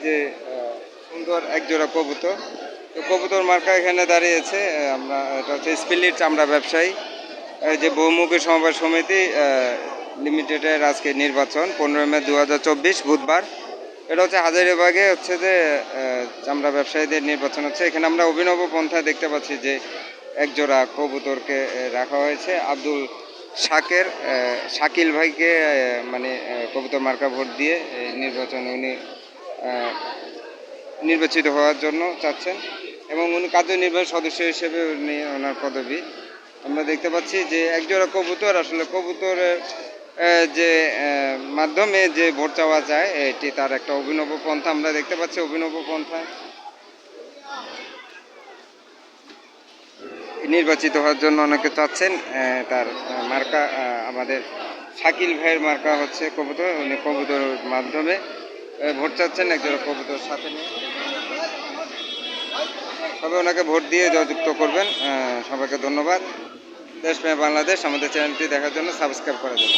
যে সুন্দর একজোড়া কবুতর। তো কবুতর মার্কা এখানে দাঁড়িয়েছে। আমরা এটা হচ্ছে স্পিলিট চামড়া ব্যবসায়ী যে বহুমুখী সমবায় সমিতি লিমিটেডের আজকে নির্বাচন 15 মে 2024 বুধবার। এটা হচ্ছে হাজারীবাগে হচ্ছে যে চামড়া ব্যবসায়ীদের নির্বাচন হচ্ছে। এখানে আমরা অভিনব পন্থায় দেখতে পাচ্ছি যে একজোড়া কবুতরকে রাখা হয়েছে। আব্দুল শাকিল ভাইকে মানে কবুতর মার্কা ভোট দিয়ে নির্বাচনে উনি নির্বাচিত হওয়ার জন্য চাচ্ছেন এবং উনি কার্যনির্বাহী সদস্য হিসেবে উনি ওনার পদবি। আমরা দেখতে পাচ্ছি যে একজোড়া কবুতর আসলে কবুতরের যে মাধ্যমে যে ভোট চাওয়া যায় এটি তার একটা অভিনব পন্থা আমরা দেখতে পাচ্ছি। অভিনব পন্থা নির্বাচিত হওয়ার জন্য অনেকে চাচ্ছেন। তার মার্কা আমাদের শাকিল ভাইয়ের মার্কা হচ্ছে কবুতর। উনি কবুতরের মাধ্যমে ভোট চাচ্ছেন একজোড়া কবুতর সাথে নিয়ে। সবাই ওনাকে ভোট দিয়ে জয়যুক্ত করবেন। সবাইকে ধন্যবাদ। দেশপ্রেমে বাংলাদেশ আমাদের চ্যানেলটি দেখার জন্য সাবস্ক্রাইব করার জন্য।